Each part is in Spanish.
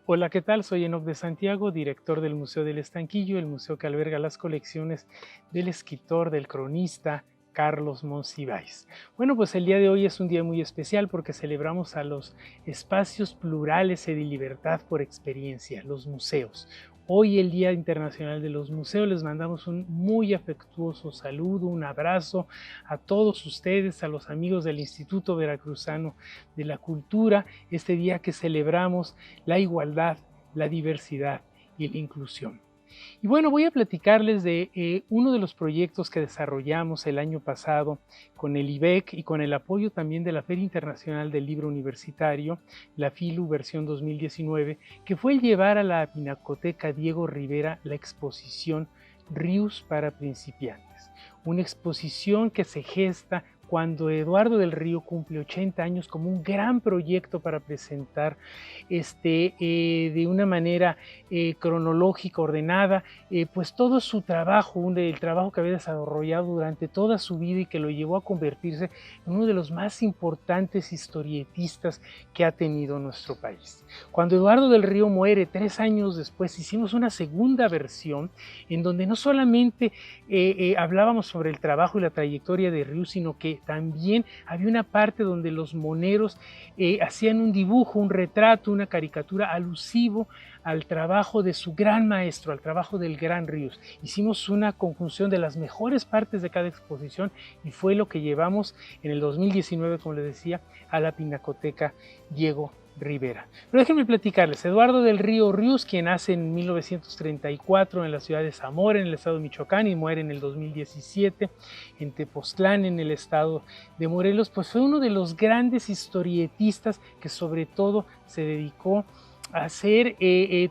Hola, ¿qué tal? Soy Enoc de Santiago, director del Museo del Estanquillo, el museo que alberga las colecciones del escritor, del cronista Carlos Monsiváis. Bueno, pues el día de hoy es un día muy especial porque celebramos a los espacios plurales y de libertad por experiencia, los museos. Hoy, el Día Internacional de los Museos, les mandamos un muy afectuoso saludo, un abrazo a todos ustedes, a los amigos del Instituto Veracruzano de la Cultura, este día que celebramos la igualdad, la diversidad y la inclusión. Y bueno, voy a platicarles de uno de los proyectos que desarrollamos el año pasado con el IBEC y con el apoyo también de la Feria Internacional del Libro Universitario, la FILU versión 2019, que fue el llevar a la Pinacoteca Diego Rivera la exposición Ríos para principiantes, una exposición que se gesta cuando Eduardo del Río cumple 80 años como un gran proyecto para presentar de una manera cronológica, ordenada, pues todo su trabajo, el trabajo que había desarrollado durante toda su vida y que lo llevó a convertirse en uno de los más importantes historietistas que ha tenido nuestro país. Cuando Eduardo del Río muere 3 años después, hicimos una segunda versión en donde no solamente hablábamos sobre el trabajo y la trayectoria de Río, sino que también había una parte donde los moneros hacían un dibujo, un retrato, una caricatura alusivo al trabajo de su gran maestro, al trabajo del gran Ríos. Hicimos una conjunción de las mejores partes de cada exposición y fue lo que llevamos en el 2019, como les decía, a la Pinacoteca Diego Rivera. Pero déjenme platicarles, Eduardo del Río Rius, quien nace en 1934 en la ciudad de Zamora, en el estado de Michoacán, y muere en el 2017 en Tepoztlán, en el estado de Morelos, pues fue uno de los grandes historietistas que sobre todo se dedicó a hacer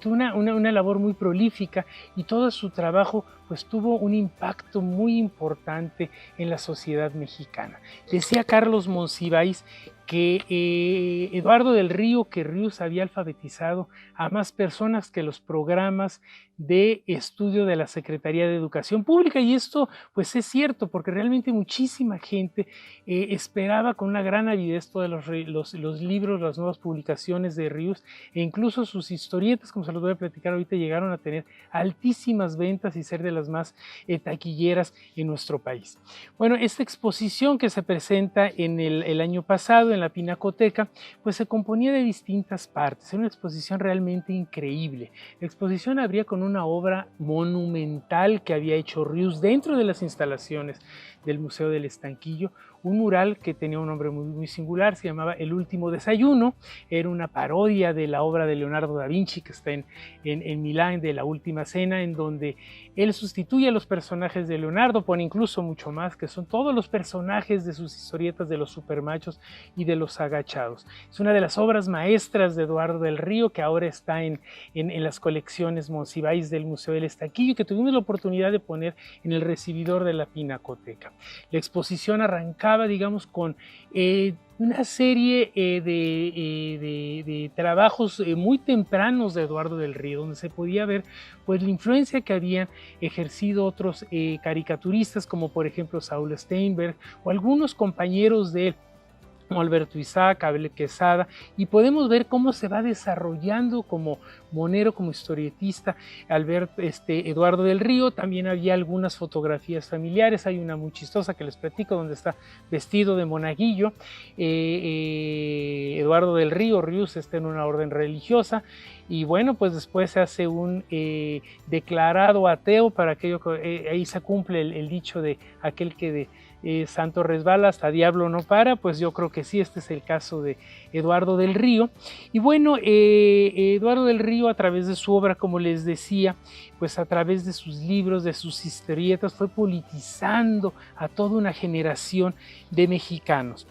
una labor muy prolífica, y todo su trabajo pues tuvo un impacto muy importante en la sociedad mexicana. Decía Carlos Monsiváis que Eduardo del Río, que Ríos había alfabetizado a más personas que los programas de estudio de la Secretaría de Educación Pública, y esto pues es cierto, porque realmente muchísima gente esperaba con una gran avidez todos los libros, las nuevas publicaciones de Ríos, e incluso sus historietas, como se los voy a platicar ahorita, llegaron a tener altísimas ventas y ser de las más taquilleras en nuestro país. Bueno, esta exposición que se presenta en el año pasado en la Pinacoteca, pues se componía de distintas partes, era una exposición realmente increíble. La exposición abría con una obra monumental que había hecho Ríos dentro de las instalaciones del Museo del Estanquillo, un mural que tenía un nombre muy singular, se llamaba El Último Desayuno, era una parodia de la obra de Leonardo da Vinci que está en Milán, de La Última Cena, en donde él sustituye a los personajes de Leonardo, pone incluso mucho más, que son todos los personajes de sus historietas de los supermachos y de los agachados. Es una de las obras maestras de Eduardo del Río, que ahora está en las colecciones Monsiváis del Museo del Estanquillo, que tuvimos la oportunidad de poner en el recibidor de la Pinacoteca. La exposición arrancaba, digamos, con una serie de trabajos muy tempranos de Eduardo del Río, donde se podía ver pues la influencia que habían ejercido otros caricaturistas, como por ejemplo Saúl Steinberg o algunos compañeros de él, como Alberto Isaac, Abel Quesada, y podemos ver cómo se va desarrollando como monero, como historietista, Eduardo del Río. También había algunas fotografías familiares, hay una muy chistosa que les platico, donde está vestido de monaguillo. Eduardo del Río, Rius, está en una orden religiosa, y bueno, pues después se hace un declarado ateo, para aquello que ahí se cumple el dicho de aquel que de santo resbala, hasta diablo no para. Pues yo creo que sí, este es el caso de Eduardo del Río. Y bueno, Eduardo del Río, a través de su obra, como les decía, pues a través de sus libros, de sus historietas, fue politizando a toda una generación de mexicanos.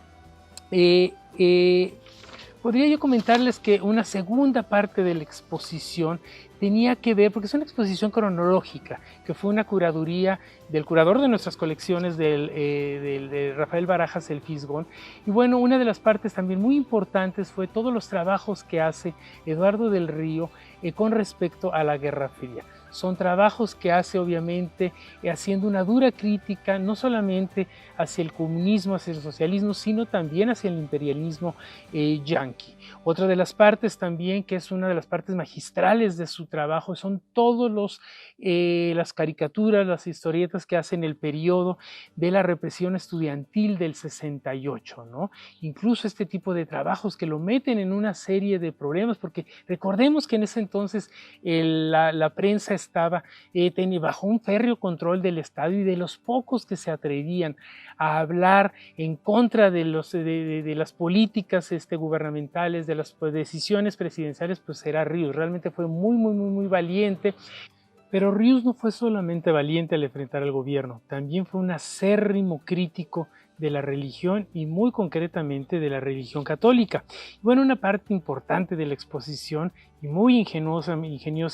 Podría yo comentarles que una segunda parte de la exposición tenía que ver, porque es una exposición cronológica, que fue una curaduría del curador de nuestras colecciones, de Rafael Barajas, el Fisgón. Y bueno, una de las partes también muy importantes fue todos los trabajos que hace Eduardo del Río con respecto a la Guerra Fría. Son trabajos que hace obviamente haciendo una dura crítica no solamente hacia el comunismo, hacia el socialismo, sino también hacia el imperialismo yanqui. Otra de las partes también, que es una de las partes magistrales de su trabajo, son todos las caricaturas, las historietas que hacen el periodo de la represión estudiantil del 68, ¿no? Incluso este tipo de trabajos que lo meten en una serie de problemas, porque recordemos que en ese entonces la prensa estaba bajo un férreo control del Estado, y de los pocos que se atrevían a hablar en contra de las políticas gubernamentales, de las decisiones presidenciales, pues era Ríos. Realmente fue muy valiente. Pero Ríos no fue solamente valiente al enfrentar al gobierno, también fue un acérrimo crítico de la religión, y muy concretamente de la religión católica. Bueno, una parte importante de la exposición, y muy ingeniosa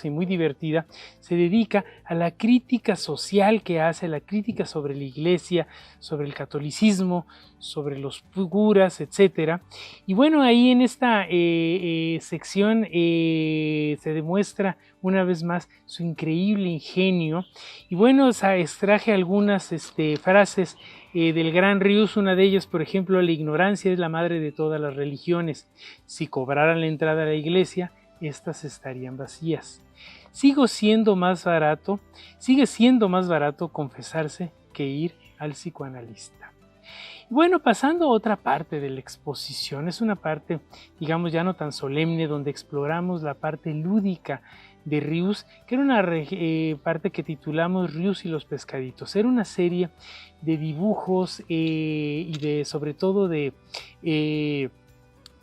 y muy divertida, se dedica a la crítica social que hace, la crítica sobre la iglesia, sobre el catolicismo, sobre los curas, etc. Y bueno, ahí en esta sección se demuestra una vez más su increíble ingenio. Y bueno, extraje algunas frases del gran Ríos. Una de ellas, por ejemplo: la ignorancia es la madre de todas las religiones. Si cobraran la entrada a la iglesia, estas estarían vacías. Sigue siendo más barato confesarse que ir al psicoanalista. Bueno, pasando a otra parte de la exposición, es una parte, digamos, ya no tan solemne, donde exploramos la parte lúdica de Ríos, que era una parte que titulamos Ríos y los pescaditos. Era una serie de dibujos y sobre todo de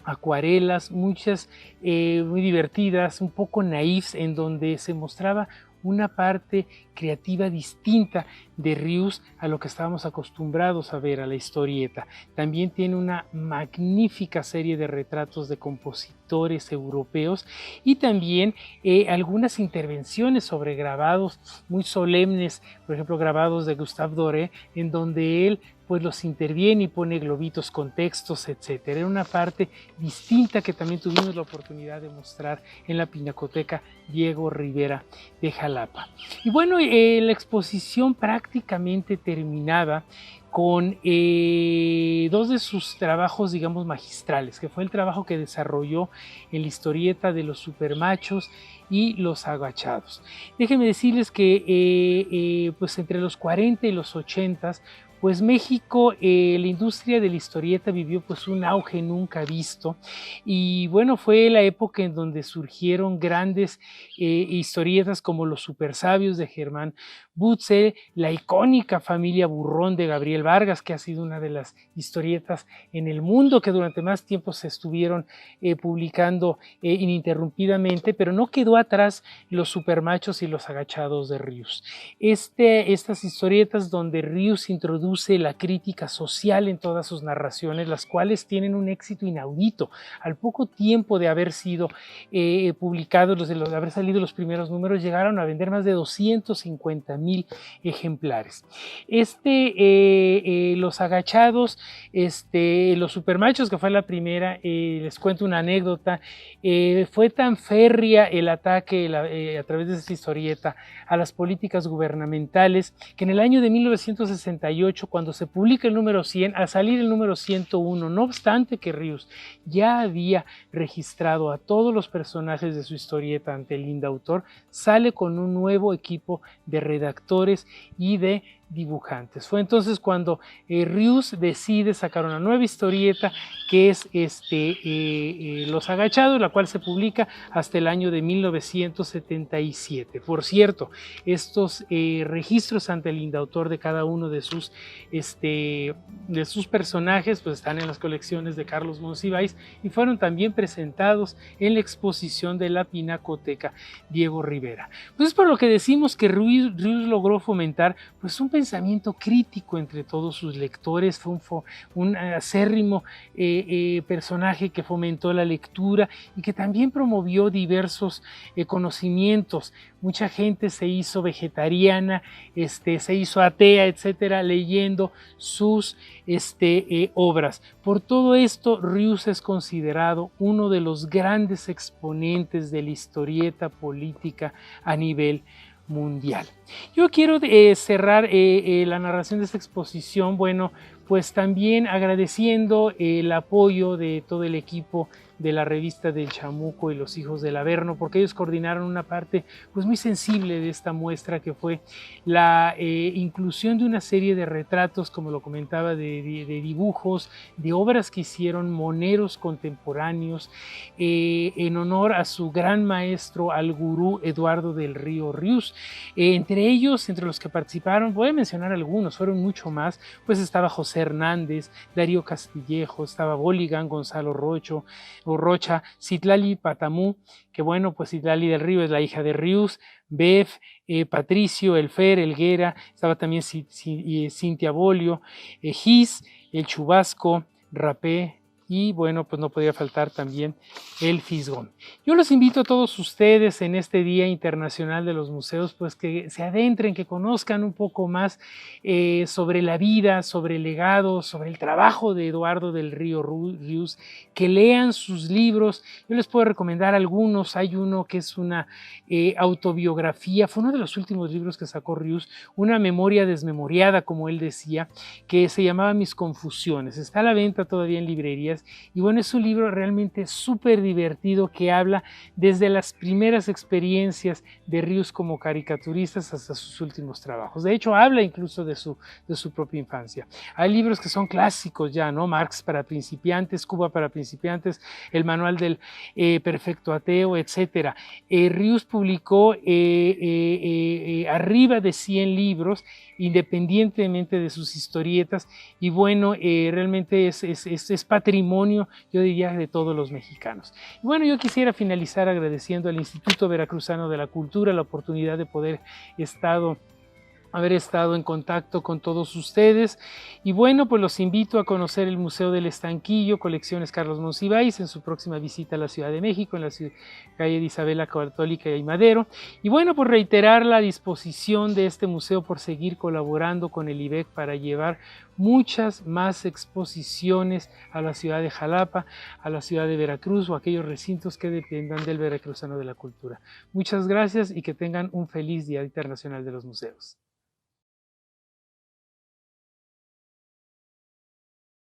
acuarelas, muchas muy divertidas, un poco naifs, en donde se mostraba una parte creativa distinta de Ríos a lo que estábamos acostumbrados a ver a la historieta. También tiene una magnífica serie de retratos de compositores europeos, y también algunas intervenciones sobre grabados muy solemnes, por ejemplo grabados de Gustave Doré, en donde él pues los interviene y pone globitos con textos, etc. Era una parte distinta que también tuvimos la oportunidad de mostrar en la Pinacoteca Diego Rivera de Jalapa. Y bueno, la exposición prácticamente terminaba con dos de sus trabajos, digamos, magistrales, que fue el trabajo que desarrolló en la historieta de los supermachos y los agachados. Déjenme decirles que pues entre los 40 y los 80, pues México, la industria de la historieta vivió pues un auge nunca visto, y bueno, fue la época en donde surgieron grandes historietas como Los Supersabios de Germán Butze, la icónica Familia Burrón de Gabriel Vargas, que ha sido una de las historietas en el mundo que durante más tiempo se estuvieron publicando ininterrumpidamente, pero no quedó atrás Los Supermachos y los Agachados de Ríos. Estas historietas donde Ríos introduce la crítica social en todas sus narraciones, las cuales tienen un éxito inaudito. Al poco tiempo de haber sido publicados, de haber salido los primeros números, llegaron a vender más de 250,000 ejemplares. Los Agachados, los Supermachos, que fue la primera, les cuento una anécdota. Fue tan férrea el ataque a través de esta historieta a las políticas gubernamentales, que en el año de 1968, cuando se publica el número 100, al salir el número 101, no obstante que Ríos ya había registrado a todos los personajes de su historieta ante el INDAUTOR, sale con un nuevo equipo de redactores y de dibujantes. Fue entonces cuando Ríos decide sacar una nueva historieta, que es Los Agachados, la cual se publica hasta el año de 1977. Por cierto, estos registros ante el INDAUTOR de cada uno de sus personajes pues están en las colecciones de Carlos Monsiváis, y fueron también presentados en la exposición de la Pinacoteca Diego Rivera. Pues es por lo que decimos que Ríos logró fomentar pues un pensamiento crítico entre todos sus lectores, fue un acérrimo personaje que fomentó la lectura y que también promovió diversos conocimientos. Mucha gente se hizo vegetariana, se hizo atea, etcétera, leyendo sus obras. Por todo esto, Rius es considerado uno de los grandes exponentes de la historieta política a nivel mundial. Yo quiero cerrar la narración de esta exposición, bueno, pues también agradeciendo el apoyo de todo el equipo de la revista del Chamuco y los Hijos del Averno, porque ellos coordinaron una parte pues muy sensible de esta muestra, que fue la inclusión de una serie de retratos, como lo comentaba, de dibujos, de obras que hicieron moneros contemporáneos en honor a su gran maestro, al gurú Eduardo del Río Rius. Entre ellos, entre los que participaron, voy a mencionar algunos, fueron mucho más, pues estaba José Hernández, Darío Castillejo, estaba Boligan, Gonzalo Rocha, Citlali Patamú, que bueno, pues Citlali del Río es la hija de Rius, Bev, Patricio, Elfer, Elguera, estaba también Cintia Bolio, Gis, El Chubasco, Rapé, y bueno, pues no podía faltar también el Fisgón. Yo los invito a todos ustedes en este Día Internacional de los Museos, pues que se adentren, que conozcan un poco más sobre la vida, sobre el legado, sobre el trabajo de Eduardo del Río Rius, que lean sus libros. Yo les puedo recomendar algunos. Hay uno que es una autobiografía, fue uno de los últimos libros que sacó Rius, una memoria desmemoriada, como él decía, que se llamaba Mis Confusiones. Está a la venta todavía en librerías. Y bueno, es un libro realmente súper divertido que habla desde las primeras experiencias de Rius como caricaturista hasta sus últimos trabajos. De hecho, habla incluso de su propia infancia. Hay libros que son clásicos ya, ¿no? Marx para principiantes, Cuba para principiantes, el manual del perfecto ateo, etc. Rius publicó arriba de 100 libros, independientemente de sus historietas, y bueno, realmente es patrimonio, yo diría, de todos los mexicanos. Y bueno, yo quisiera finalizar agradeciendo al Instituto Veracruzano de la Cultura la oportunidad de poder haber estado en contacto con todos ustedes. Y bueno, pues los invito a conocer el Museo del Estanquillo, Colecciones Carlos Monsiváis, en su próxima visita a la Ciudad de México, en la calle de Isabela Católica y Madero. Y bueno, pues reiterar la disposición de este museo por seguir colaborando con el IBEC para llevar muchas más exposiciones a la ciudad de Jalapa, a la ciudad de Veracruz o a aquellos recintos que dependan del Veracruzano de la Cultura. Muchas gracias y que tengan un feliz Día Internacional de los Museos.